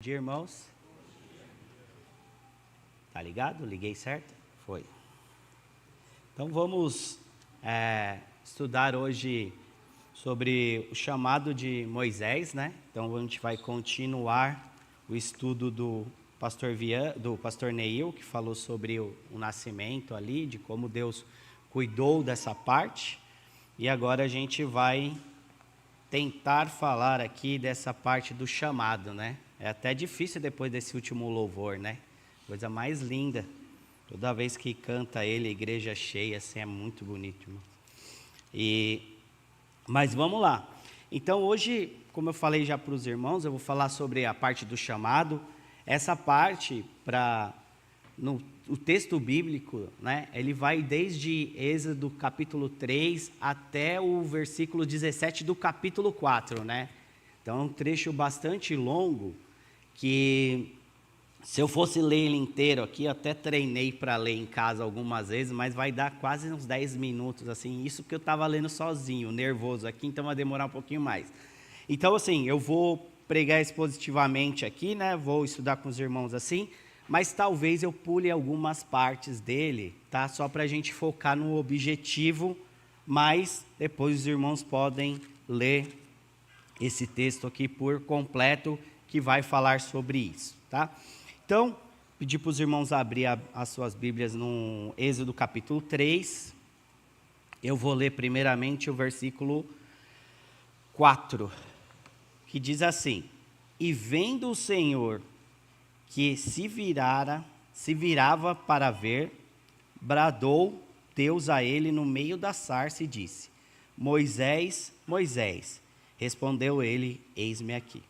Dia, irmãos? Tá ligado? Liguei certo? Foi. Então vamos estudar hoje sobre o chamado de Moisés, né? Então a gente vai continuar o estudo do pastor Neil, que falou sobre o nascimento ali, de como Deus cuidou dessa parte. E agora a gente vai tentar falar aqui dessa parte do chamado, né? É até difícil depois desse último louvor, né? Coisa mais linda. Toda vez que canta ele, a igreja cheia, assim, é muito bonito, irmão. Mas vamos lá. Então hoje, como eu falei já para os irmãos, eu vou falar sobre a parte do chamado. Essa parte, o texto bíblico, né, ele vai desde Êxodo capítulo 3 até o versículo 17 do capítulo 4, né? Então é um trecho bastante longo que, se eu fosse ler ele inteiro aqui, eu até treinei para ler em casa algumas vezes, mas vai dar quase uns 10 minutos, assim, isso que eu estava lendo sozinho, nervoso aqui, então vai demorar um pouquinho mais. Então, assim, eu vou pregar expositivamente aqui, né, vou estudar com os irmãos assim, mas talvez eu pule algumas partes dele, tá, só para a gente focar no objetivo, mas depois os irmãos podem ler esse texto aqui por completo, que vai falar sobre isso, tá? Então, pedir para os irmãos abrir as suas Bíblias no Êxodo capítulo 3. Eu vou ler primeiramente o versículo 4, que diz assim: E vendo o Senhor que se virava para ver, bradou Deus a ele no meio da sarça e disse: Moisés, Moisés. Respondeu ele: Eis-me aqui.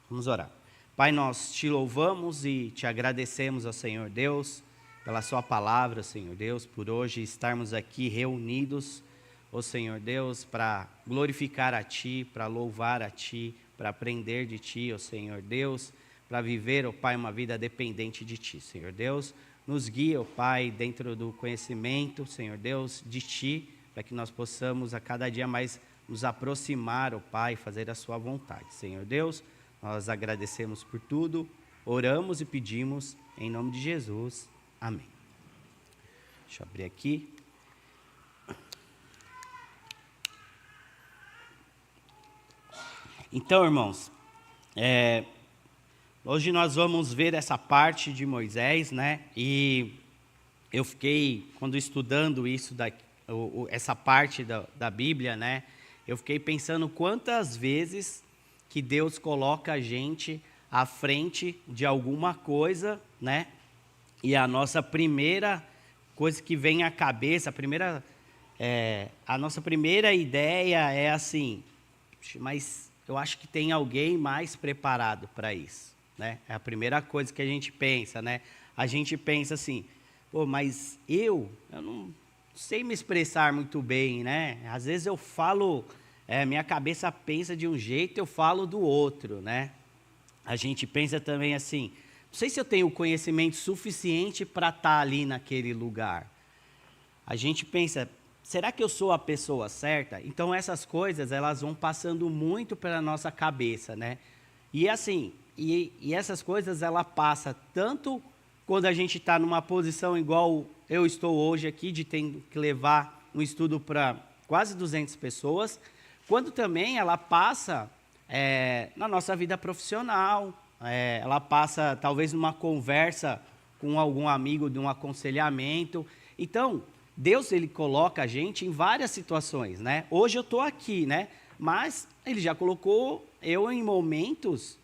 Vamos orar. Pai, nós te louvamos e te agradecemos, ó Senhor Deus, pela sua palavra, Senhor Deus, por hoje estarmos aqui reunidos, ó Senhor Deus, para glorificar a Ti, para louvar a Ti, para aprender de Ti, ó Senhor Deus, para viver, ó Pai, uma vida dependente de Ti, Senhor Deus. Nos guia, ó Pai, dentro do conhecimento, Senhor Deus, de Ti, para que nós possamos a cada dia mais nos aproximar, ó Pai, fazer a Sua vontade, Senhor Deus. Nós agradecemos por tudo, oramos e pedimos em nome de Jesus. Amém. Deixa eu abrir aqui. Então, irmãos, hoje nós vamos ver essa parte de Moisés, né? E eu fiquei, quando estudando isso, essa parte da Bíblia, né? Eu fiquei pensando quantas vezes que Deus coloca a gente à frente de alguma coisa, né? E a nossa primeira coisa que vem à cabeça, a nossa primeira ideia é assim: mas eu acho que tem alguém mais preparado para isso, né? É a primeira coisa que a gente pensa, né? A gente pensa assim: pô, mas eu não sei me expressar muito bem, né? Às vezes eu falo, minha cabeça pensa de um jeito, eu falo do outro, né? A gente pensa também assim: não sei se eu tenho conhecimento suficiente para estar ali naquele lugar. A gente pensa: será que eu sou a pessoa certa? Então essas coisas, elas vão passando muito pela nossa cabeça, né? E assim, e essas coisas, ela passa tanto quando a gente está numa posição igual eu estou hoje aqui, de ter que levar um estudo para quase 200 pessoas, quando também ela passa na nossa vida profissional, ela passa talvez numa conversa com algum amigo, de um aconselhamento. Então, Deus, ele coloca a gente em várias situações, né? Hoje eu estou aqui, né? Mas ele já colocou eu em momentos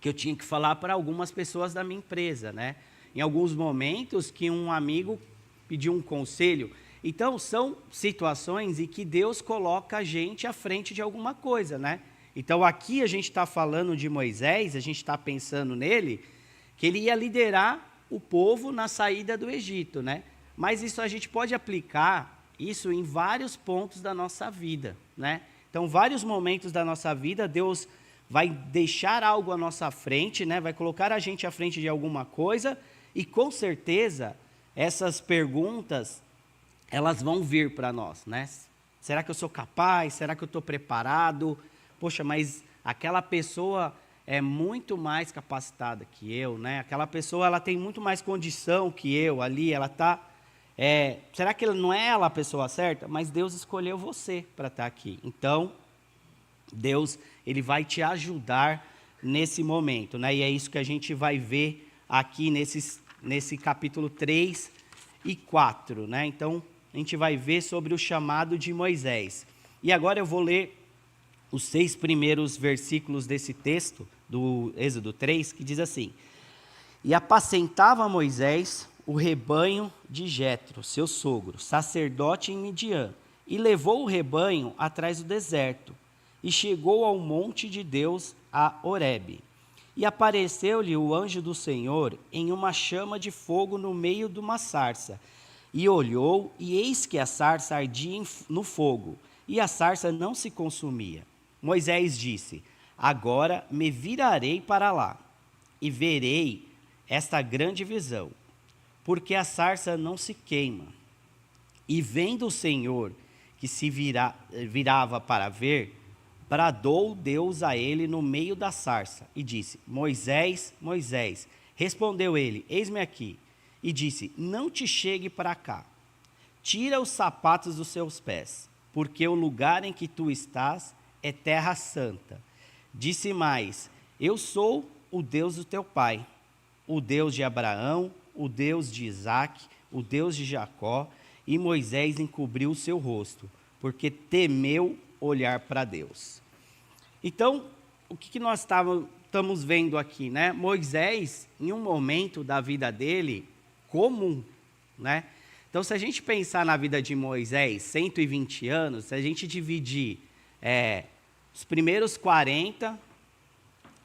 que eu tinha que falar para algumas pessoas da minha empresa, né? Em alguns momentos que um amigo pediu um conselho. Então, são situações em que Deus coloca a gente à frente de alguma coisa, né? Então, aqui a gente está falando de Moisés, a gente está pensando nele, que ele ia liderar o povo na saída do Egito, né? Mas isso a gente pode aplicar isso em vários pontos da nossa vida, né? Então, vários momentos da nossa vida, Deus vai deixar algo à nossa frente, né? Vai colocar a gente à frente de alguma coisa, e com certeza essas perguntas, elas vão vir para nós, né? Será que eu sou capaz? Será que eu estou preparado? Poxa, mas aquela pessoa, é muito mais capacitada que eu, né? Aquela pessoa, ela tem muito mais condição que eu ali, ela está... será que não é ela a pessoa certa? Mas Deus escolheu você para estar aqui. Então, Deus, ele vai te ajudar nesse momento, né? E é isso que a gente vai ver aqui nesse capítulo 3 e 4, né? Então, a gente vai ver sobre o chamado de Moisés. E agora eu vou ler os 6 primeiros versículos desse texto, do Êxodo 3, que diz assim: E apacentava Moisés o rebanho de Jetro, seu sogro, sacerdote em Midian, e levou o rebanho atrás do deserto, e chegou ao monte de Deus, a Horebe. E apareceu-lhe o anjo do Senhor em uma chama de fogo no meio de uma sarça. E olhou, e eis que a sarça ardia no fogo, e a sarça não se consumia. Moisés disse: Agora me virarei para lá, e verei esta grande visão, porque a sarça não se queima. E vendo o Senhor que se virava para ver, bradou Deus a ele no meio da sarça, e disse: Moisés, Moisés. Respondeu ele: Eis-me aqui. E disse: Não te chegue para cá. Tira os sapatos dos seus pés, porque o lugar em que tu estás é terra santa. Disse mais: Eu sou o Deus do teu pai, o Deus de Abraão, o Deus de Isaque, o Deus de Jacó. E Moisés encobriu o seu rosto, porque temeu olhar para Deus. Então, o que nós estamos vendo aqui, né? Moisés, em um momento da vida dele, comum, né? Então, se a gente pensar na vida de Moisés, 120 anos, se a gente dividir os primeiros 40,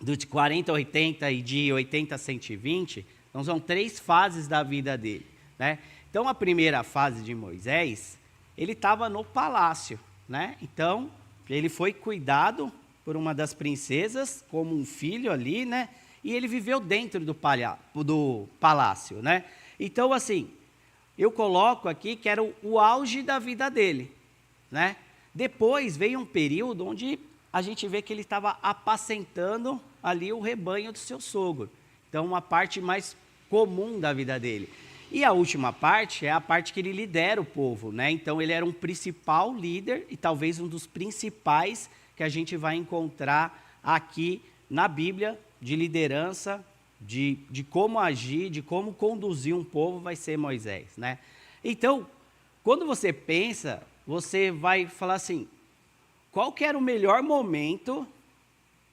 de 40 a 80 e de 80 a 120, então são 3 fases da vida dele, né? Então, a primeira fase de Moisés, ele estava no palácio, né? Então, ele foi cuidado por uma das princesas, como um filho ali, né? E ele viveu dentro do palácio, né? Então, assim, eu coloco aqui que era o auge da vida dele, né? Depois veio um período onde a gente vê que ele estava apacentando ali o rebanho do seu sogro. Então, uma parte mais comum da vida dele. E a última parte é a parte que ele lidera o povo, né? Então, ele era um principal líder e talvez um dos principais que a gente vai encontrar aqui na Bíblia, de liderança, de como agir, de como conduzir um povo, vai ser Moisés, né? Então, quando você pensa, você vai falar assim: qual que era o melhor momento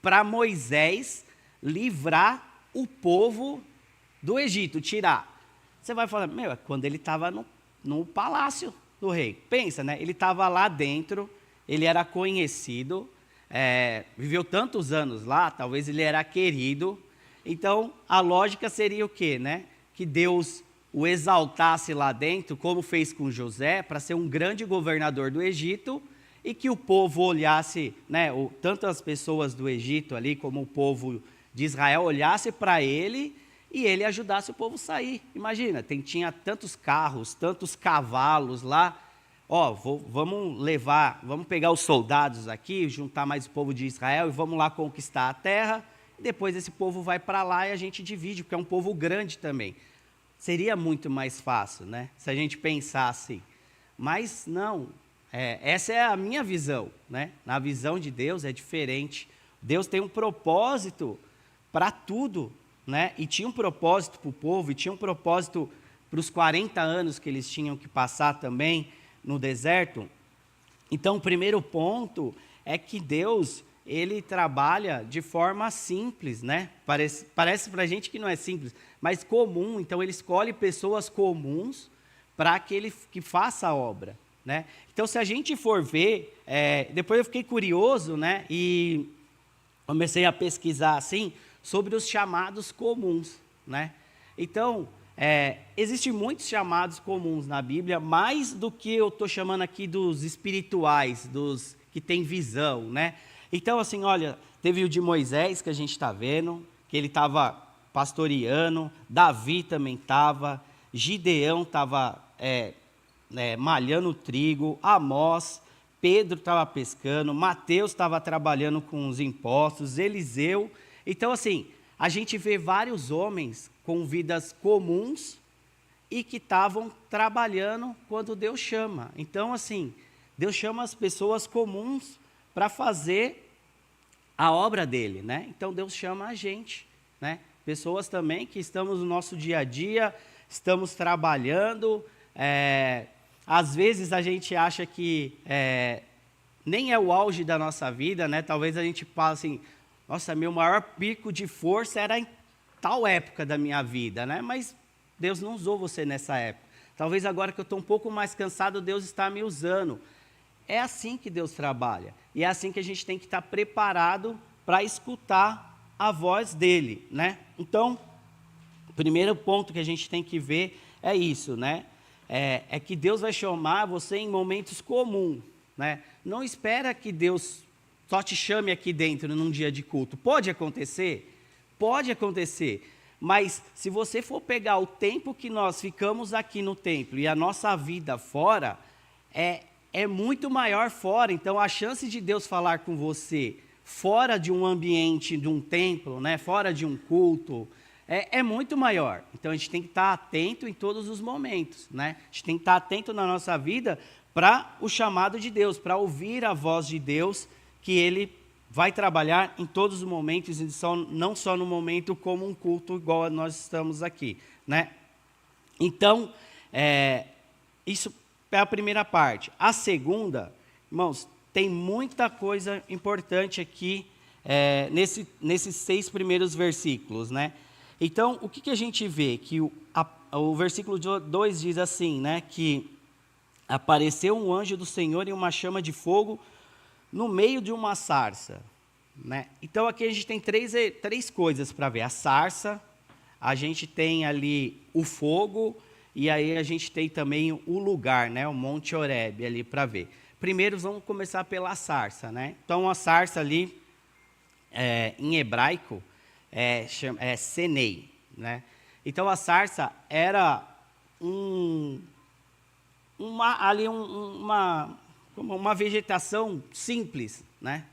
para Moisés livrar o povo do Egito, tirar? Você vai falar: é quando ele estava no palácio do rei. Pensa, né? Ele estava lá dentro, ele era conhecido, viveu tantos anos lá, talvez ele era querido. Então, a lógica seria o quê, né? Que Deus o exaltasse lá dentro, como fez com José, para ser um grande governador do Egito, e que o povo olhasse, né, tanto as pessoas do Egito ali, como o povo de Israel, olhasse para ele, e ele ajudasse o povo a sair. Imagina, tinha tantos carros, tantos cavalos lá. Vamos pegar os soldados aqui, juntar mais o povo de Israel, e vamos lá conquistar a terra. Depois esse povo vai para lá e a gente divide, porque é um povo grande também. Seria muito mais fácil, né? Se a gente pensasse. Mas não, essa é a minha visão, né? Na visão de Deus é diferente. Deus tem um propósito para tudo, né? E tinha um propósito para o povo, e tinha um propósito para os 40 anos que eles tinham que passar também no deserto. Então, o primeiro ponto é que Deus, ele trabalha de forma simples, né? Parece para a gente que não é simples, mas comum. Então, ele escolhe pessoas comuns para que faça a obra, né? Então, se a gente for ver, depois eu fiquei curioso, né? E comecei a pesquisar assim sobre os chamados comuns, né? Então, existem muitos chamados comuns na Bíblia, mais do que eu estou chamando aqui dos espirituais, dos que têm visão, né? Então, assim, olha, teve o de Moisés, que a gente está vendo, que ele estava pastoreando, Davi também estava, Gideão estava malhando trigo, Amós, Pedro estava pescando, Mateus estava trabalhando com os impostos, Eliseu Então, assim, a gente vê vários homens com vidas comuns e que estavam trabalhando quando Deus chama. Então, assim, Deus chama as pessoas comuns para fazer a obra dele, né? Então, Deus chama a gente, né? Pessoas também que estamos no nosso dia a dia, estamos trabalhando. Às vezes a gente acha que nem é o auge da nossa vida, né? Talvez a gente fale assim, nossa, meu maior pico de força era em tal época da minha vida, né? Mas Deus não usou você nessa época. Talvez agora que eu estou um pouco mais cansado, Deus está me usando. É assim que Deus trabalha. E é assim que a gente tem que estar preparado para escutar a voz dele, né? Então, o primeiro ponto que a gente tem que ver é isso, né? É que Deus vai chamar você em momentos comuns, né? Não espera que Deus só te chame aqui dentro num dia de culto. Pode acontecer? Pode acontecer. Mas se você for pegar o tempo que nós ficamos aqui no templo e a nossa vida fora, é muito maior fora. Então, a chance de Deus falar com você fora de um ambiente, de um templo, né, fora de um culto, é muito maior. Então, a gente tem que estar atento em todos os momentos, né? A gente tem que estar atento na nossa vida para o chamado de Deus, para ouvir a voz de Deus, que Ele vai trabalhar em todos os momentos, e não só no momento como um culto igual nós estamos aqui, né? Então, isso é a primeira parte. A segunda, irmãos, tem muita coisa importante aqui nesses 6 primeiros versículos, né? Então, o que a gente vê? Que o versículo 2 diz assim, né? Que apareceu um anjo do Senhor em uma chama de fogo no meio de uma sarça, né? Então, aqui a gente tem três coisas para ver. A sarça, a gente tem ali o fogo, e aí a gente tem também o lugar, né? O Monte Horebe ali para ver. Primeiro, vamos começar pela sarça, né? Então, a sarça ali, em hebraico, é senei, né? Então, a sarça era uma vegetação simples, né?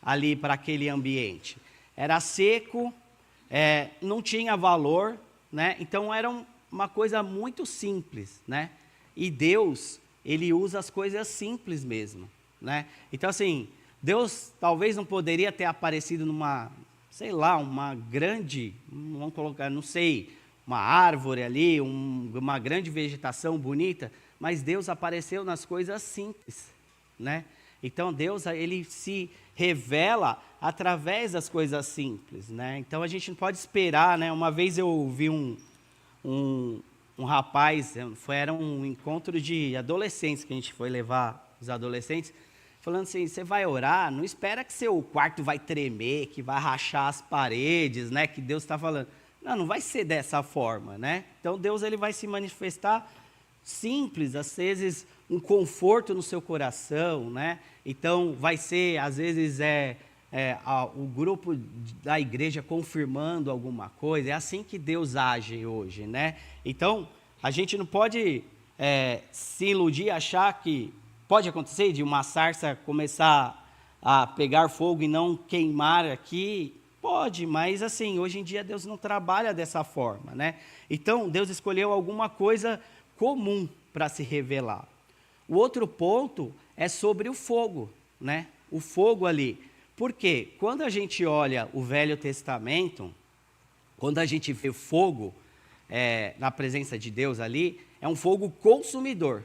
Ali para aquele ambiente. Era seco, não tinha valor, né? Então, era uma coisa muito simples, né? E Deus, Ele usa as coisas simples mesmo, né? Então, assim, Deus talvez não poderia ter aparecido numa, sei lá, uma grande, vamos colocar, não sei, uma árvore ali, uma grande vegetação bonita, mas Deus apareceu nas coisas simples, né? Então, Deus, Ele se revela através das coisas simples, né? Então, a gente não pode esperar, né? Uma vez eu ouvi um rapaz, era um encontro de adolescentes, que a gente foi levar os adolescentes, falando assim, você vai orar, não espera que seu quarto vai tremer, que vai rachar as paredes, né? Que Deus está falando. Não vai ser dessa forma, né? Então, Deus, Ele vai se manifestar simples, às vezes um conforto no seu coração, né? Então, vai ser, às vezes, o grupo da igreja confirmando alguma coisa. É assim que Deus age hoje, né? Então, a gente não pode se iludir, achar que pode acontecer de uma sarça começar a pegar fogo e não queimar aqui. Pode, mas assim, hoje em dia Deus não trabalha dessa forma, né? Então, Deus escolheu alguma coisa comum para se revelar. O outro ponto é sobre o fogo, né? O fogo ali. Porque quando a gente olha o Velho Testamento, quando a gente vê fogo na presença de Deus ali, é um fogo consumidor.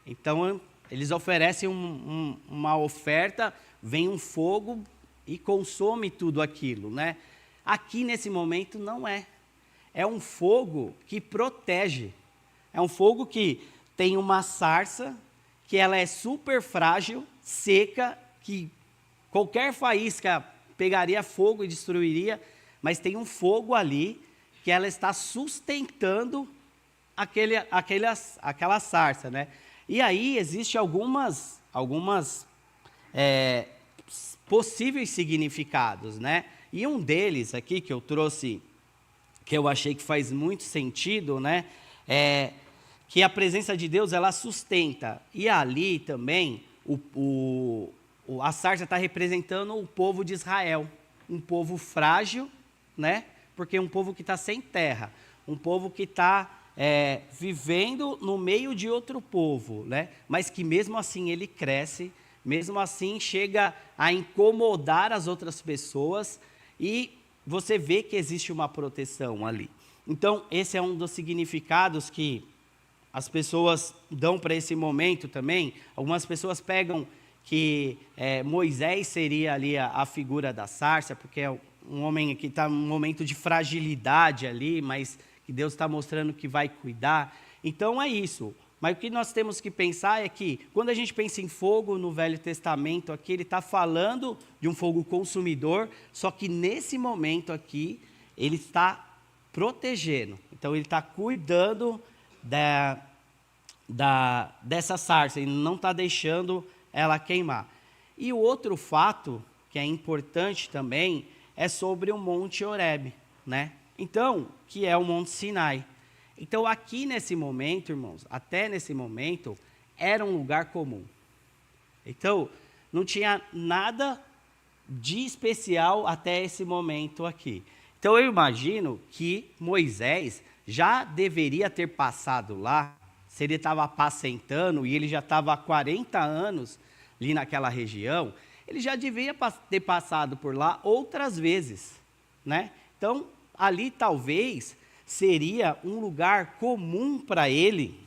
Então, eles oferecem uma oferta, vem um fogo e consome tudo aquilo, né? Aqui, nesse momento, não é. É um fogo que protege. É um fogo que tem uma sarça, que ela é super frágil, seca, que qualquer faísca pegaria fogo e destruiria, mas tem um fogo ali que ela está sustentando aquela sarça, né? E aí existe algumas possíveis significados, né? E um deles aqui que eu trouxe, que eu achei que faz muito sentido, né? É que a presença de Deus, ela sustenta. E ali também, a sarça está representando o povo de Israel. Um povo frágil, né? Porque é um povo que está sem terra, um povo que está vivendo no meio de outro povo, né? Mas que mesmo assim ele cresce, mesmo assim chega a incomodar as outras pessoas e você vê que existe uma proteção ali. Então, esse é um dos significados que as pessoas dão para esse momento também. Algumas pessoas pegam que Moisés seria ali a figura da sarça, porque é um homem que está num momento de fragilidade ali, mas que Deus está mostrando que vai cuidar. Então é isso. Mas o que nós temos que pensar é que, quando a gente pensa em fogo no Velho Testamento, aqui ele está falando de um fogo consumidor, só que nesse momento aqui, ele está protegendo. Então ele está cuidando dessa sarça, ele não está deixando ela queimar. E o outro fato, que é importante também, é sobre o Monte Horebe, né? Então, que é o Monte Sinai. Então, aqui nesse momento, irmãos, até nesse momento, era um lugar comum. Então, não tinha nada de especial até esse momento aqui. Então, eu imagino que Moisés já deveria ter passado lá, se ele estava apacentando e ele já estava há 40 anos ali naquela região, ele já devia ter passado por lá outras vezes, né? Então, ali talvez seria um lugar comum para ele,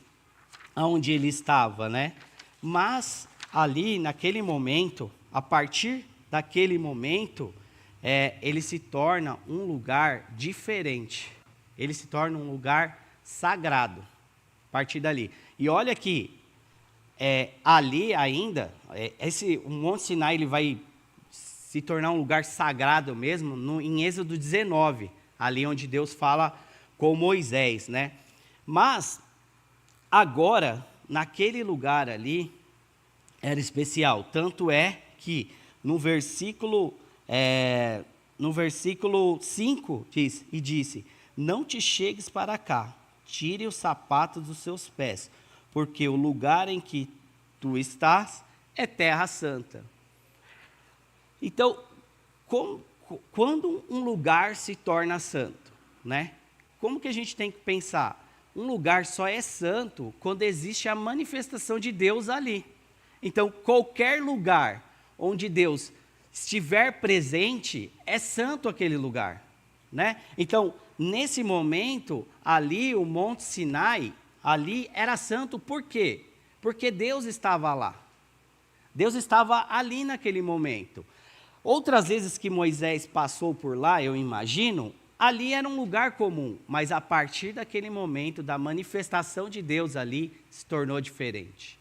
onde ele estava, né? Mas ali, naquele momento, a partir daquele momento, ele se torna um lugar diferente. Ele se torna um lugar sagrado, a partir dali. E olha que ali ainda, o Monte Sinai ele vai se tornar um lugar sagrado mesmo, em Êxodo 19, ali onde Deus fala com Moisés, né? Mas, agora, naquele lugar ali, era especial. Tanto é que no versículo 5 diz, e disse, não te chegues para cá, tire os sapatos dos seus pés, porque o lugar em que tu estás é terra santa. Então, quando um lugar se torna santo, né? Como que a gente tem que pensar? Um lugar só é santo quando existe a manifestação de Deus ali. Então, qualquer lugar onde Deus estiver presente, é santo aquele lugar, né? Então, nesse momento, ali, o Monte Sinai, ali era santo, por quê? Porque Deus estava lá. Deus estava ali naquele momento. Outras vezes que Moisés passou por lá, eu imagino, ali era um lugar comum, mas a partir daquele momento, da manifestação de Deus ali, se tornou diferente.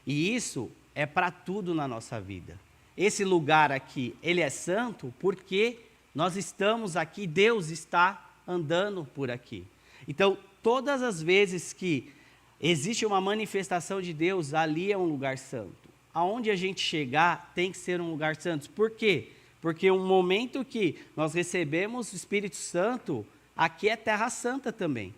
E isso é para tudo na nossa vida. Esse lugar aqui, ele é santo porque nós estamos aqui, Deus está andando por aqui. Então, todas as vezes que existe uma manifestação de Deus, ali é um lugar santo. Aonde a gente chegar, tem que ser um lugar santo. Por quê? Porque o momento que nós recebemos o Espírito Santo, aqui é terra santa também.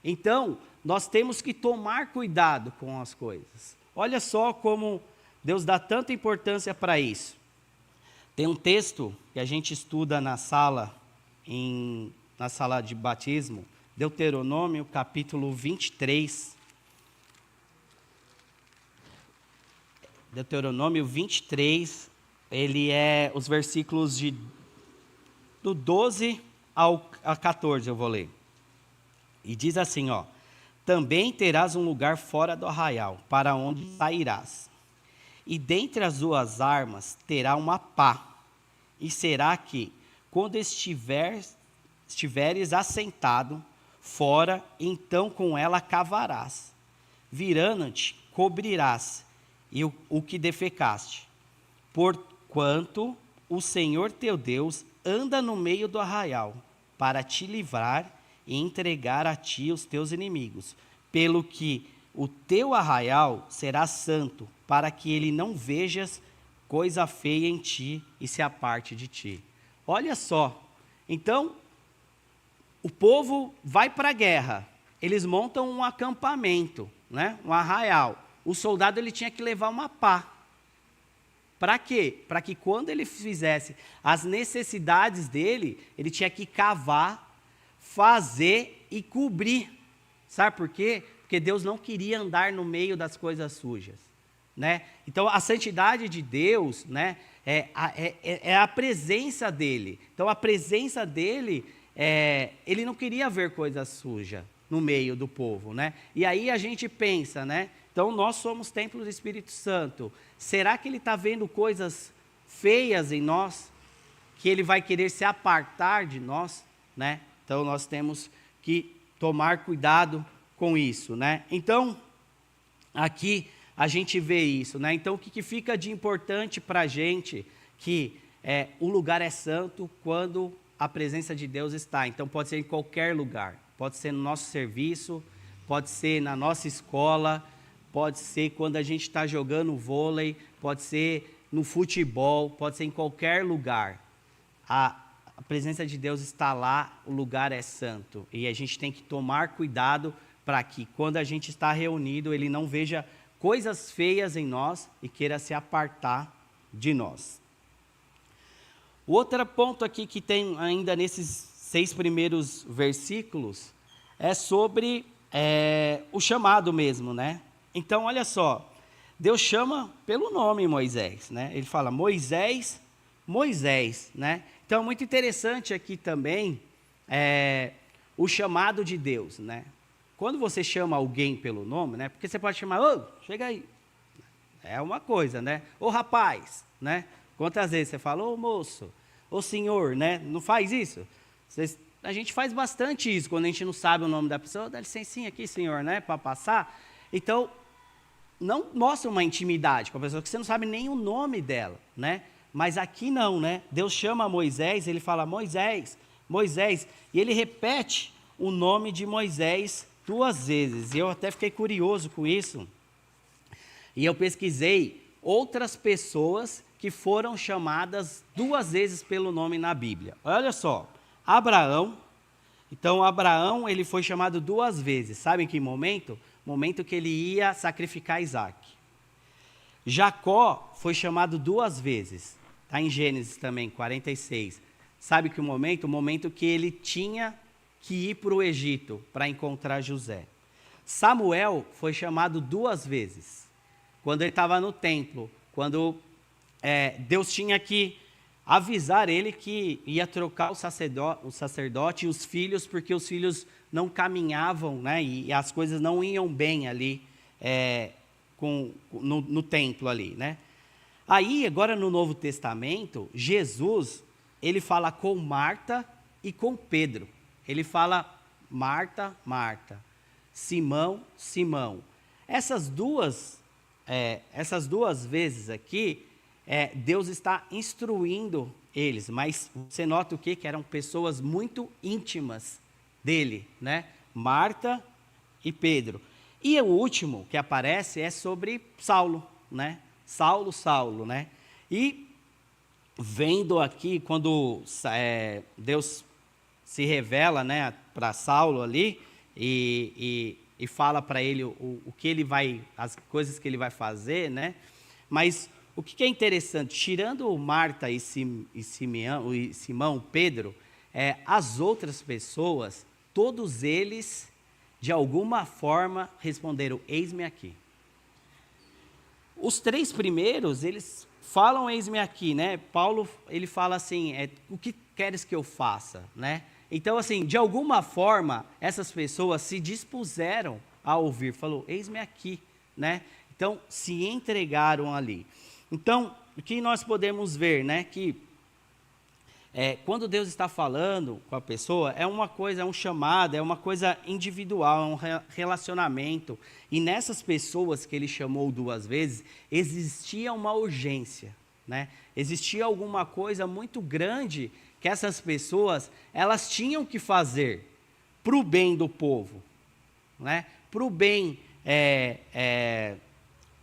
Então, nós temos que tomar cuidado com as coisas. Olha só como Deus dá tanta importância para isso. Tem um texto que a gente estuda na sala de batismo, Deuteronômio capítulo 23. Deuteronômio 23, ele é os versículos do 12 a 14, eu vou ler. E diz assim, ó: também terás um lugar fora do arraial, para onde sairás. E dentre as duas armas terá uma pá, e será que, quando estiveres assentado fora, então com ela cavarás. Virando-te, cobrirás e o que defecaste. Porquanto o Senhor teu Deus anda no meio do arraial, para te livrar e entregar a ti os teus inimigos, pelo que o teu arraial será santo, para que ele não vejas coisa feia em ti e se aparte de ti. Olha só, então, o povo vai para a guerra, eles montam um acampamento, né? Um arraial. O soldado ele tinha que levar uma pá. Para quê? Para que quando ele fizesse as necessidades dele, ele tinha que cavar, fazer e cobrir. Sabe por quê? Porque Deus não queria andar no meio das coisas sujas, né? Então, a santidade de Deus, né, é a presença dele. Então, a presença dele, ele não queria ver coisa suja no meio do povo, né? E aí a gente pensa, né? Então, nós somos templo do Espírito Santo. Será que ele está vendo coisas feias em nós, que ele vai querer se apartar de nós, né? Então, nós temos que tomar cuidado com isso, né? Então, aqui a gente vê isso, né? Então, o que fica de importante para a gente, que o lugar é santo quando a presença de Deus está. Então, pode ser em qualquer lugar. Pode ser no nosso serviço, pode ser na nossa escola, pode ser quando a gente está jogando vôlei, pode ser no futebol, pode ser em qualquer lugar. A presença de Deus está lá, o lugar é santo. E a gente tem que tomar cuidado para que, quando a gente está reunido, ele não veja coisas feias em nós e queira se apartar de nós. O outro ponto aqui que tem ainda nesses 6 primeiros versículos é sobre o chamado mesmo, né? Então, olha só, Deus chama pelo nome Moisés, né? Ele fala, Moisés, Moisés, né? Então, é muito interessante aqui também o chamado de Deus, né? Quando você chama alguém pelo nome, né? Porque você pode chamar, ô, chega aí. É uma coisa, né? Ô, rapaz, né? Quantas vezes você fala, ô, moço, ô, senhor, né? Não faz isso? A gente faz bastante isso, quando a gente não sabe o nome da pessoa, dá licencinha aqui, senhor, né? Para passar. Então, não mostra uma intimidade com a pessoa, que você não sabe nem o nome dela, né? Mas aqui não, né? Deus chama Moisés, ele fala, Moisés, Moisés, e ele repete o nome de Moisés 2 vezes. Eu até fiquei curioso com isso. E eu pesquisei outras pessoas que foram chamadas 2 vezes pelo nome na Bíblia. Olha só, Abraão. Então, Abraão, ele foi chamado 2 vezes. Sabe em que momento? Momento que ele ia sacrificar Isaac. Jacó foi chamado 2 vezes. Está em Gênesis também, 46. Sabe que o momento? O momento que ele tinha que ir para o Egito para encontrar José. Samuel foi chamado 2 vezes, quando ele estava no templo, quando Deus tinha que avisar ele que ia trocar o sacerdote e os filhos, porque os filhos não caminhavam, né, e as coisas não iam bem ali no templo ali, né? Aí, agora no Novo Testamento, Jesus, ele fala com Marta e com Pedro. Ele fala, Marta, Marta, Simão, Simão. Essas duas vezes aqui, Deus está instruindo eles, mas você nota o quê? Que eram pessoas muito íntimas dele, né? Marta e Pedro. E o último que aparece é sobre Saulo, né? Saulo, né? E vendo aqui, quando Deus se revela, né, para Saulo ali, e fala para ele o que ele vai, as coisas que ele vai fazer, né? Mas o que é interessante, tirando Marta e Simão, Pedro, as outras pessoas, todos eles, de alguma forma, responderam, eis-me aqui. Os 3 primeiros, eles falam, eis-me aqui, né? Paulo, ele fala assim, o que queres que eu faça, né? Então, assim, de alguma forma, essas pessoas se dispuseram a ouvir, falou, eis-me aqui, né? Então, se entregaram ali. Então, o que nós podemos ver, né? Que quando Deus está falando com a pessoa, é uma coisa, é um chamado, é uma coisa individual, é um relacionamento. E nessas pessoas que ele chamou 2 vezes, existia uma urgência, né? Existia alguma coisa muito grande que essas pessoas, elas tinham que fazer para o bem do povo, né? Para o bem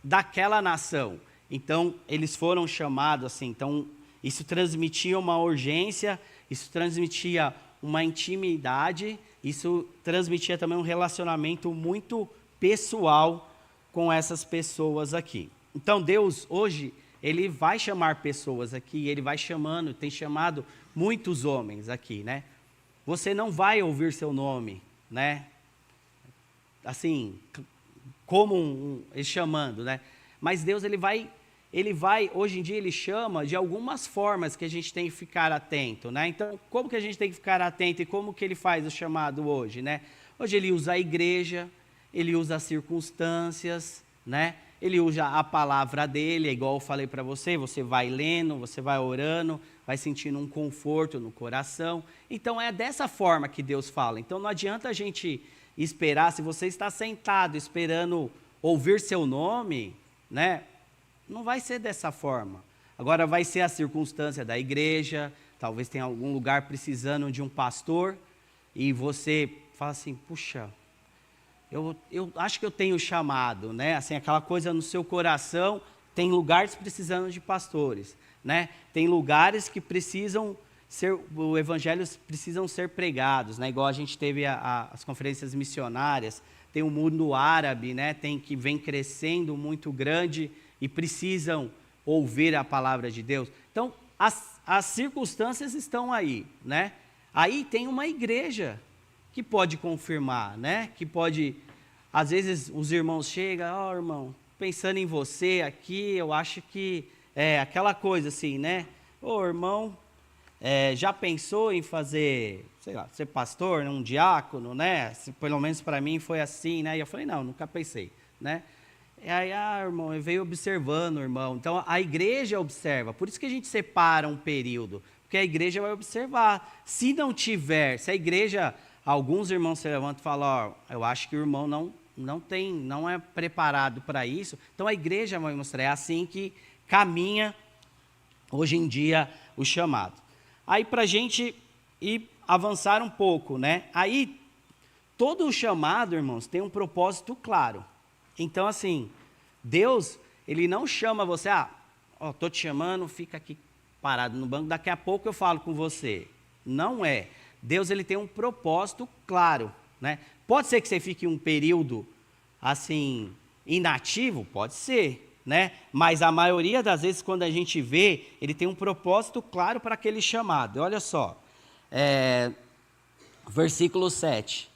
daquela nação. Então, eles foram chamados assim. Então, isso transmitia uma urgência, isso transmitia uma intimidade, isso transmitia também um relacionamento muito pessoal com essas pessoas aqui. Então, Deus, hoje, ele vai chamar pessoas aqui, ele vai chamando, tem chamado muitos homens aqui, né? Você não vai ouvir seu nome, né? Assim, como ele chamando, né? Mas Deus, ele vai, hoje em dia ele chama de algumas formas que a gente tem que ficar atento, né? Então, como que a gente tem que ficar atento e como que ele faz o chamado hoje, né? Hoje ele usa a igreja, ele usa as circunstâncias, né? Ele usa a palavra dele, é igual eu falei para você, você vai lendo, você vai orando, vai sentindo um conforto no coração. Então é dessa forma que Deus fala. Então não adianta a gente esperar, se você está sentado esperando ouvir seu nome, né? Não vai ser dessa forma. Agora vai ser a circunstância da igreja, talvez tenha algum lugar precisando de um pastor, e você fala assim, puxa, eu acho que eu tenho chamado, né? Assim, aquela coisa no seu coração, tem lugares precisando de pastores, né? Tem lugares que precisam ser, o evangelho precisam ser pregados, né? Igual a gente teve as conferências missionárias, tem o mundo árabe, né? Tem que vem crescendo muito grande e precisam ouvir a palavra de Deus. Então, as circunstâncias estão aí, né? Aí tem uma igreja que pode confirmar, né? Que pode, às vezes os irmãos chegam, ó, irmão, pensando em você aqui, eu acho que é aquela coisa assim, né? Ô, irmão, já pensou em fazer, sei lá, ser pastor, um diácono, né? Pelo menos para mim foi assim, né? E eu falei, não, nunca pensei, né? E aí, irmão, eu veio observando, irmão. Então, a igreja observa. Tem que a gente separa um período, porque a igreja vai observar. Se não tiver, se a igreja, alguns irmãos se levantam e falam, ó, eu acho que o irmão não é preparado para isso. Então, a igreja vai mostrar. É assim que caminha, hoje em dia, o chamado. Aí, para a gente ir avançar um pouco, né? Aí, todo o chamado, irmãos, tem um propósito claro. Então, assim, Deus, ele não chama você, estou te chamando, fica aqui parado no banco, daqui a pouco eu falo com você. Não é. Deus, ele tem um propósito claro, né? Pode ser que você fique um período, assim, inativo, pode ser, né? Mas a maioria das vezes, quando a gente vê, ele tem um propósito claro para aquele chamado. Olha só, versículo 7.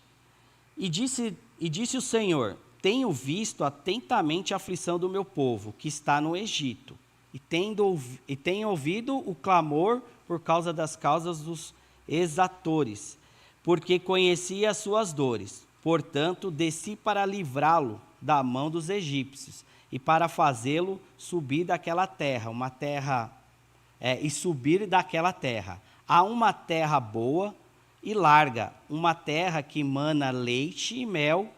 E disse o Senhor, tenho visto atentamente a aflição do meu povo, que está no Egito, e tenho ouvido o clamor por causa das causas dos exatores, porque conheci as suas dores. Portanto, desci para livrá-lo da mão dos egípcios, e para fazê-lo subir daquela terra, e subir daquela terra, a uma terra boa e larga, uma terra que mana leite e mel,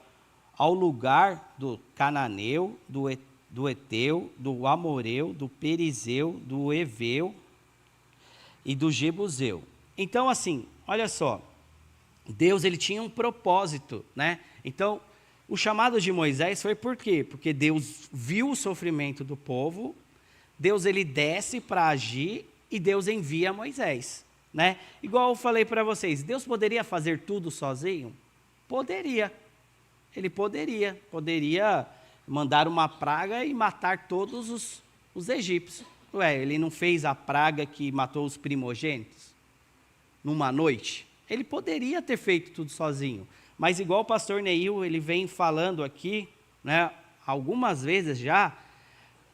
ao lugar do Cananeu, do Eteu, do Amoreu, do Perizeu, do Eveu e do Jebuseu. Então, assim, olha só, Deus, ele tinha um propósito, né? Então, o chamado de Moisés foi por quê? Porque Deus viu o sofrimento do povo, Deus, ele desce para agir e Deus envia Moisés, né? Igual eu falei para vocês, Deus poderia fazer tudo sozinho? Poderia. Ele poderia mandar uma praga e matar todos os egípcios. Ele não fez a praga que matou os primogênitos numa noite? Ele poderia ter feito tudo sozinho. Mas igual o pastor Neil, ele vem falando aqui, né, algumas vezes já,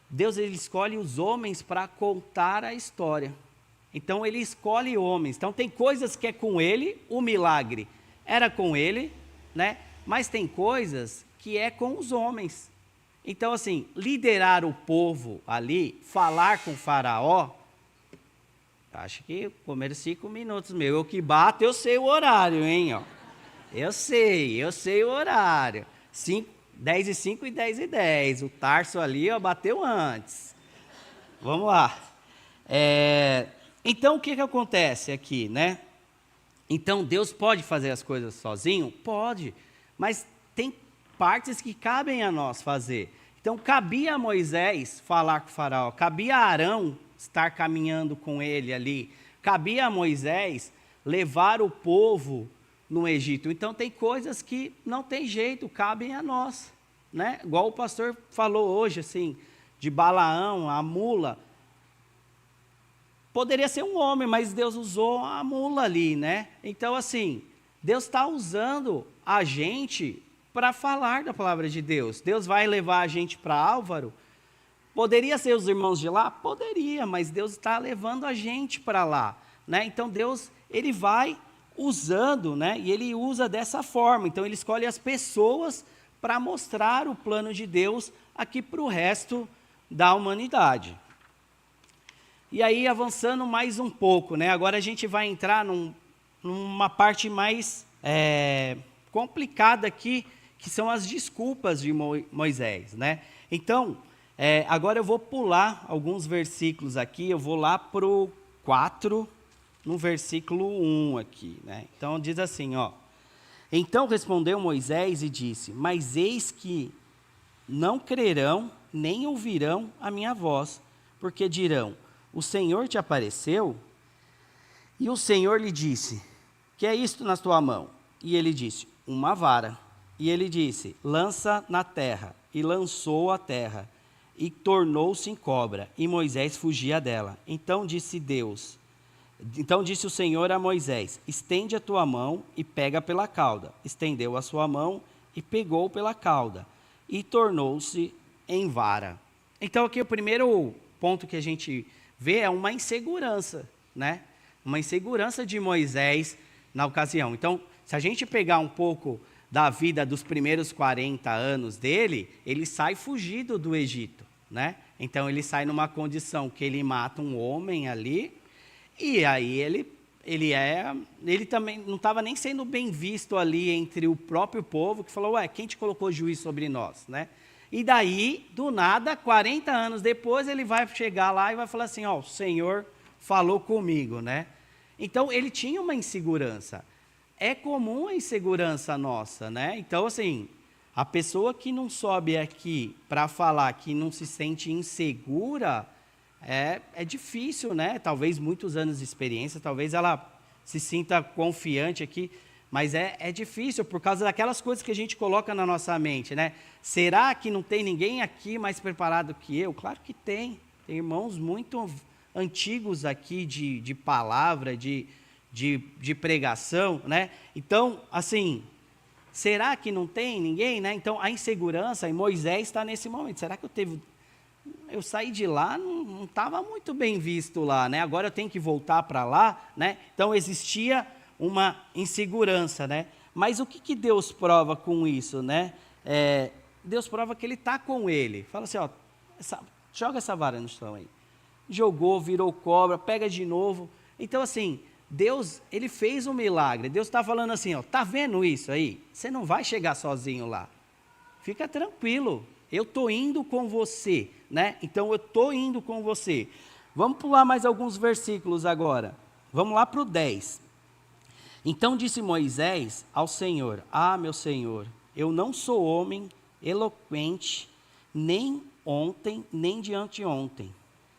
Deus, ele escolhe os homens para contar a história. Então ele escolhe homens. Então tem coisas que é com ele, o milagre era com ele, né? Mas tem coisas que é com os homens. Então, assim, liderar o povo ali, falar com o faraó, acho que comeram 5 minutos meu. Eu que bato, eu sei o horário, hein? Ó. Eu sei o horário. 10:05 e 10:10. O Tarso ali, ó, bateu antes. Vamos lá. Então, o que acontece aqui, né? Então, Deus pode fazer as coisas sozinho? Pode. Mas tem partes que cabem a nós fazer. Então, cabia a Moisés falar com o faraó, cabia a Arão estar caminhando com ele ali, cabia a Moisés levar o povo no Egito. Então, tem coisas que não tem jeito, cabem a nós, né? Igual o pastor falou hoje, assim, de Balaão, a mula. poderia ser um homem, mas Deus usou a mula ali, né? Então, assim, Deus está usando a gente para falar da palavra de Deus. Deus vai levar a gente para Álvaro. Poderia ser os irmãos de lá? Poderia, mas Deus está levando a gente para lá, né? Então, Deus, Ele vai usando, né? E Ele usa dessa forma. Então, Ele escolhe as pessoas para mostrar o plano de Deus aqui para o resto da humanidade. E aí, avançando mais um pouco, né? Agora a gente vai entrar numa parte mais complicada aqui, que são as desculpas de Moisés, né? Então, agora eu vou pular alguns versículos aqui, eu vou lá para o 4, no versículo 1 aqui, né? Então, diz assim, ó. Então respondeu Moisés e disse, mas eis que não crerão, nem ouvirão a minha voz, porque dirão, o Senhor te apareceu? E o Senhor lhe disse, que é isto na tua mão? E ele disse, uma vara. E ele disse, lança na terra. E lançou a terra, e tornou-se em cobra, e Moisés fugia dela. Então disse o Senhor a Moisés, estende a tua mão e pega pela cauda. Estendeu a sua mão e pegou pela cauda, e tornou-se em vara. Então aqui o primeiro ponto que a gente vê é uma insegurança, né? Uma insegurança de Moisés na ocasião. Então, se a gente pegar um pouco da vida dos primeiros 40 anos dele, ele sai fugido do Egito, né? Então, ele sai numa condição que ele mata um homem ali, e aí ele também não estava nem sendo bem visto ali entre o próprio povo, que falou, quem te colocou juiz sobre nós, né? E daí, do nada, 40 anos depois, ele vai chegar lá e vai falar assim, o Senhor falou comigo, né? Então, ele tinha uma insegurança. É comum a insegurança nossa, né? Então, assim, a pessoa que não sobe aqui para falar que não se sente insegura, é difícil, né? Talvez muitos anos de experiência, talvez ela se sinta confiante aqui, mas é difícil por causa daquelas coisas que a gente coloca na nossa mente, né? Será que não tem ninguém aqui mais preparado que eu? Claro que tem. Tem irmãos muito antigos aqui de palavra, de pregação, né? Então, assim, será que não tem ninguém, né? Então, a insegurança, e Moisés está nesse momento. Será que eu saí de lá, não estava muito bem visto lá, né? Agora eu tenho que voltar para lá, né? Então, existia uma insegurança, né? Mas o que Deus prova com isso, né? Deus prova que Ele está com ele. Fala assim, joga essa vara no chão aí. Jogou, virou cobra, pega de novo. Então, assim, Deus, Ele fez um milagre. Deus está falando assim, tá vendo isso aí? Você não vai chegar sozinho lá. Fica tranquilo, eu estou indo com você, né? Então, eu estou indo com você. Vamos pular mais alguns versículos agora. Vamos lá para o 10. Então disse Moisés ao Senhor, meu Senhor, eu não sou homem eloquente, nem ontem, nem de anteontem,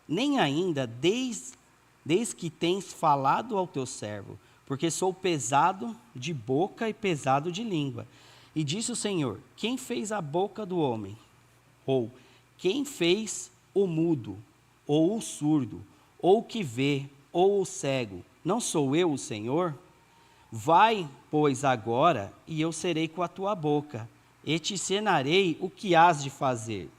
nem ainda desde que tens falado ao teu servo, porque sou pesado de boca e pesado de língua. E disse o Senhor, quem fez a boca do homem? Ou quem fez o mudo, ou o surdo, ou o que vê, ou o cego? Não sou eu o Senhor? Vai, pois, agora, e eu serei com a tua boca, e te ensinarei o que hás de fazer.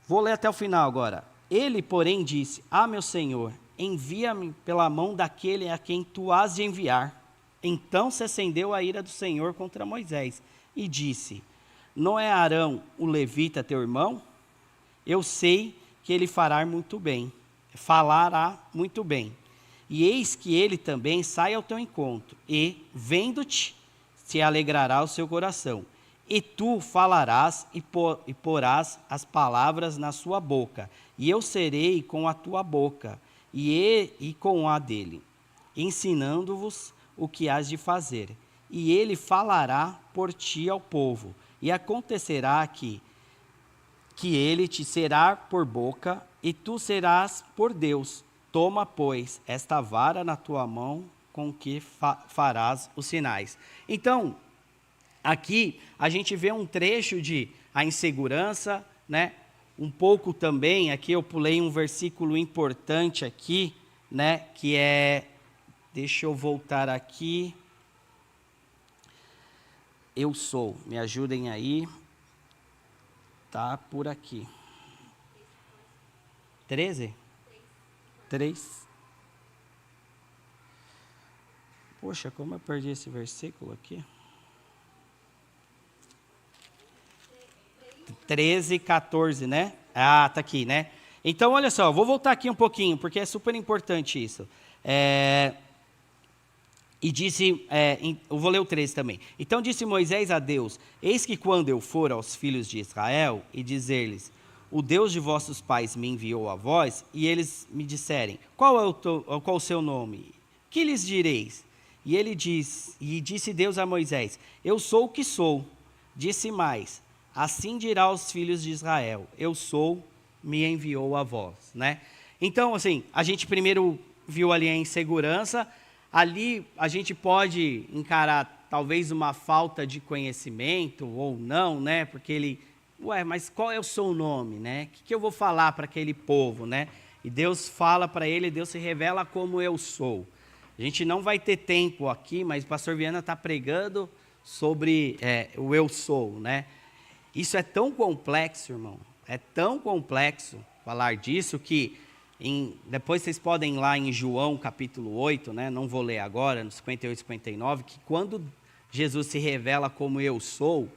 Vou ler até o final agora. Ele, porém, disse, meu Senhor, envia-me pela mão daquele a quem tu hás de enviar. Então se acendeu a ira do Senhor contra Moisés, e disse, não é Arão, o levita, teu irmão? Eu sei que ele falará muito bem. E eis que ele também sai ao teu encontro, e, vendo-te, se alegrará o seu coração. E tu falarás e porás as palavras na sua boca, e eu serei com a tua boca, e com a dele, ensinando-vos o que hás de fazer. E ele falará por ti ao povo, e acontecerá que ele te será por boca, e tu serás por Deus. Toma, pois, esta vara na tua mão, com que farás os sinais. Então, aqui a gente vê um trecho de a insegurança, né? Um pouco também, aqui eu pulei um versículo importante aqui, né, que é, deixa eu voltar aqui, eu sou, me ajudem aí, tá por aqui. 13? 3. Poxa, como eu perdi esse versículo aqui? 13, 14, né? Ah, tá aqui, né? Então, olha só, vou voltar aqui um pouquinho, porque é super importante isso. E disse, eu vou ler o 13 também. Então disse Moisés a Deus: eis que quando eu for aos filhos de Israel e dizer-lhes, o Deus de vossos pais me enviou a vós, e eles me disserem, qual o seu nome? Que lhes direis? E disse Deus a Moisés: eu sou o que sou. Disse mais: assim dirá aos filhos de Israel: eu sou, me enviou a vós, né? Então, assim, a gente primeiro viu ali a insegurança. Ali a gente pode encarar talvez uma falta de conhecimento ou não, né? Porque mas qual é o seu nome, né? O que eu vou falar para aquele povo, né? E Deus fala para ele, Deus se revela como eu sou. A gente não vai ter tempo aqui, mas o pastor Viana está pregando sobre o eu sou, né? Isso é tão complexo, irmão, é tão complexo falar disso que depois vocês podem ir lá em João capítulo 8, né? Não vou ler agora, no 58 e 59, que quando Jesus se revela como eu sou,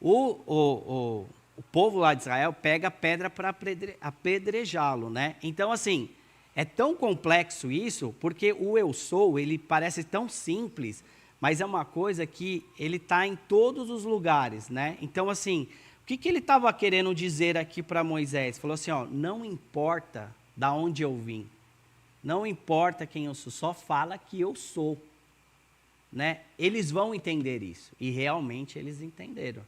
o povo lá de Israel pega a pedra para apedrejá-lo, né? Então, assim, é tão complexo isso, porque o eu sou, ele parece tão simples, mas é uma coisa que ele está em todos os lugares, né? Então, assim, o que ele estava querendo dizer aqui para Moisés? Falou assim, ó, não importa da onde eu vim, não importa quem eu sou, só fala que eu sou, né? Eles vão entender isso, e realmente eles entenderam.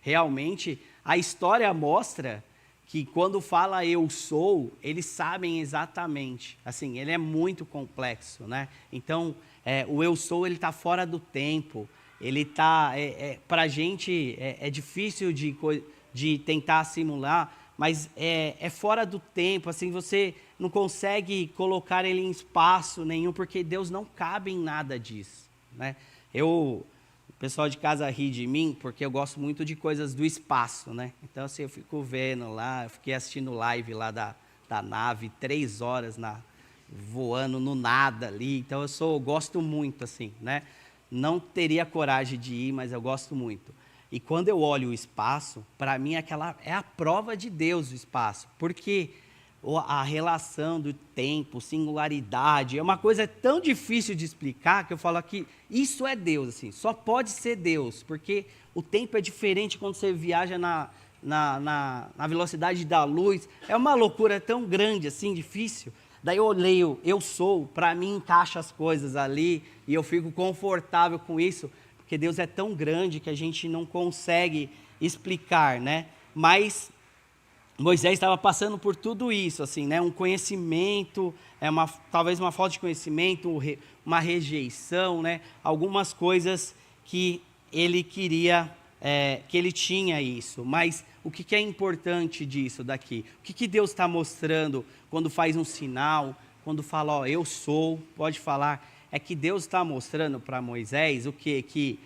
Realmente, a história mostra que quando fala eu sou, eles sabem exatamente, assim, ele é muito complexo, né? Então, o eu sou, ele está fora do tempo, ele está, para a gente, é difícil de tentar simular, mas é fora do tempo, assim, você não consegue colocar ele em espaço nenhum, porque Deus não cabe em nada disso, né? O pessoal de casa ri de mim, porque eu gosto muito de coisas do espaço, né? Então, assim, eu fico vendo lá, eu fiquei assistindo live lá da nave, 3 horas voando no nada ali, então eu gosto muito, assim, né? Não teria coragem de ir, mas eu gosto muito. E quando eu olho o espaço, para mim é a prova de Deus o espaço, porque a relação do tempo, singularidade, é uma coisa tão difícil de explicar que eu falo que isso é Deus, assim, só pode ser Deus, porque o tempo é diferente quando você viaja na velocidade da luz, é uma loucura tão grande, assim, difícil. Daí eu leio, eu sou, para mim encaixa as coisas ali e eu fico confortável com isso, porque Deus é tão grande que a gente não consegue explicar, né? Mas Moisés estava passando por tudo isso, assim, né? Um conhecimento, talvez uma falta de conhecimento, uma rejeição, né? Algumas coisas que ele queria, que ele tinha isso. Mas o que é importante disso daqui? O que Deus está mostrando quando faz um sinal, quando fala, ó, eu sou, pode falar, é que Deus está mostrando para Moisés o quê? Que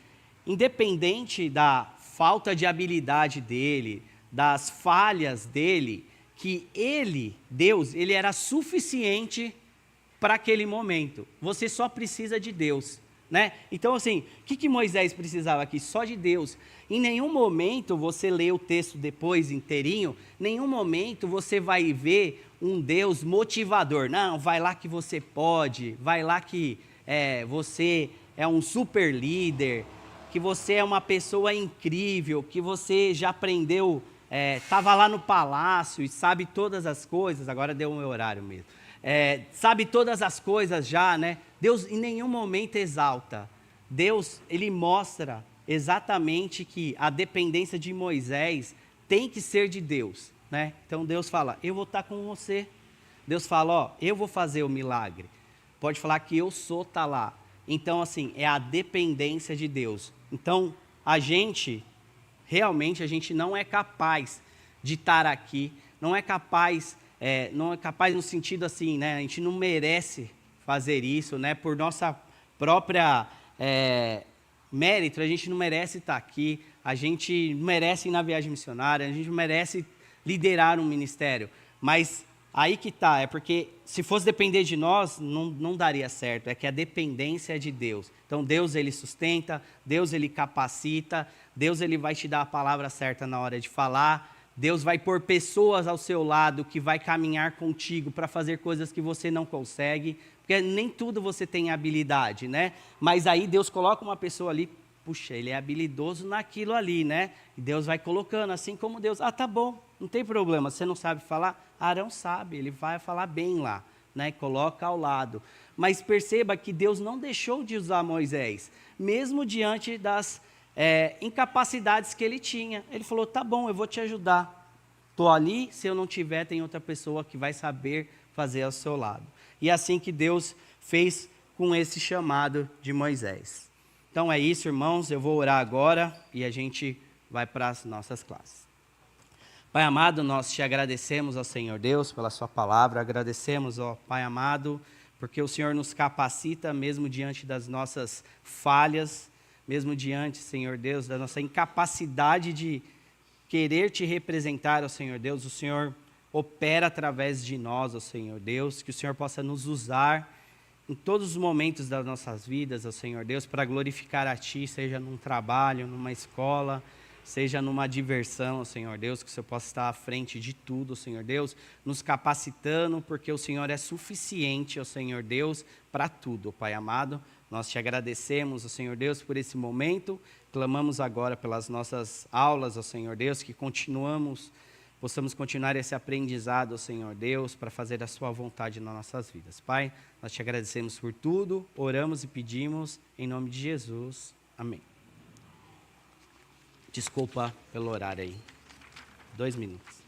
independente da falta de habilidade dele, das falhas dele, que Deus, ele era suficiente para aquele momento. Você só precisa de Deus, né? Então, assim, o que Moisés precisava aqui? Só de Deus. Em nenhum momento, você lê o texto depois inteirinho, nenhum momento você vai ver um Deus motivador. Não, vai lá que você pode, vai lá que você é um super líder, que você é uma pessoa incrível, que você já aprendeu, estava lá no palácio e sabe todas as coisas, agora deu o meu horário mesmo, sabe todas as coisas já, né? Deus em nenhum momento exalta. Deus, ele mostra exatamente que a dependência de Moisés tem que ser de Deus, né? Então Deus fala, eu vou estar com você. Deus fala, ó, eu vou fazer o milagre. Pode falar que eu sou, tá lá. Então, assim, é a dependência de Deus. Então, realmente a gente não é capaz de estar aqui, não é capaz não é capaz no sentido assim, né? A gente não merece fazer isso, né? Por nossa própria mérito, a gente não merece estar aqui, a gente não merece ir na viagem missionária, a gente não merece liderar um ministério. Mas aí que está, é porque se fosse depender de nós, não daria certo, é que a dependência é de Deus. Então Deus ele sustenta, Deus ele capacita, Deus ele vai te dar a palavra certa na hora de falar, Deus vai pôr pessoas ao seu lado que vai caminhar contigo para fazer coisas que você não consegue, porque nem tudo você tem habilidade, né? Mas aí Deus coloca uma pessoa ali, puxa, ele é habilidoso naquilo ali, né? E Deus vai colocando, assim como Deus, tá bom, não tem problema, você não sabe falar? Arão sabe, ele vai falar bem lá, né? Coloca ao lado. Mas perceba que Deus não deixou de usar Moisés, mesmo diante das incapacidades que ele tinha. Ele falou, tá bom, eu vou te ajudar. Estou ali, se eu não tiver, tem outra pessoa que vai saber fazer ao seu lado. E é assim que Deus fez com esse chamado de Moisés. Então é isso, irmãos, eu vou orar agora e a gente vai para as nossas classes. Pai amado, nós te agradecemos, ó Senhor Deus, pela sua palavra, agradecemos, ó Pai amado, porque o Senhor nos capacita mesmo diante das nossas falhas, mesmo diante, Senhor Deus, da nossa incapacidade de querer te representar, ó Senhor Deus, o Senhor opera através de nós, ó Senhor Deus, que o Senhor possa nos usar em todos os momentos das nossas vidas, ó Senhor Deus, para glorificar a Ti, seja num trabalho, numa escola, seja numa diversão, ó Senhor Deus, que o Senhor possa estar à frente de tudo, ó Senhor Deus, nos capacitando, porque o Senhor é suficiente, ó Senhor Deus, para tudo, ó Pai amado. Nós te agradecemos, ó Senhor Deus, por esse momento, clamamos agora pelas nossas aulas, ó Senhor Deus, que possamos continuar esse aprendizado, ó Senhor Deus, para fazer a sua vontade nas nossas vidas. Pai, nós te agradecemos por tudo, oramos e pedimos em nome de Jesus. Amém. Desculpa pelo horário aí. 2 minutos.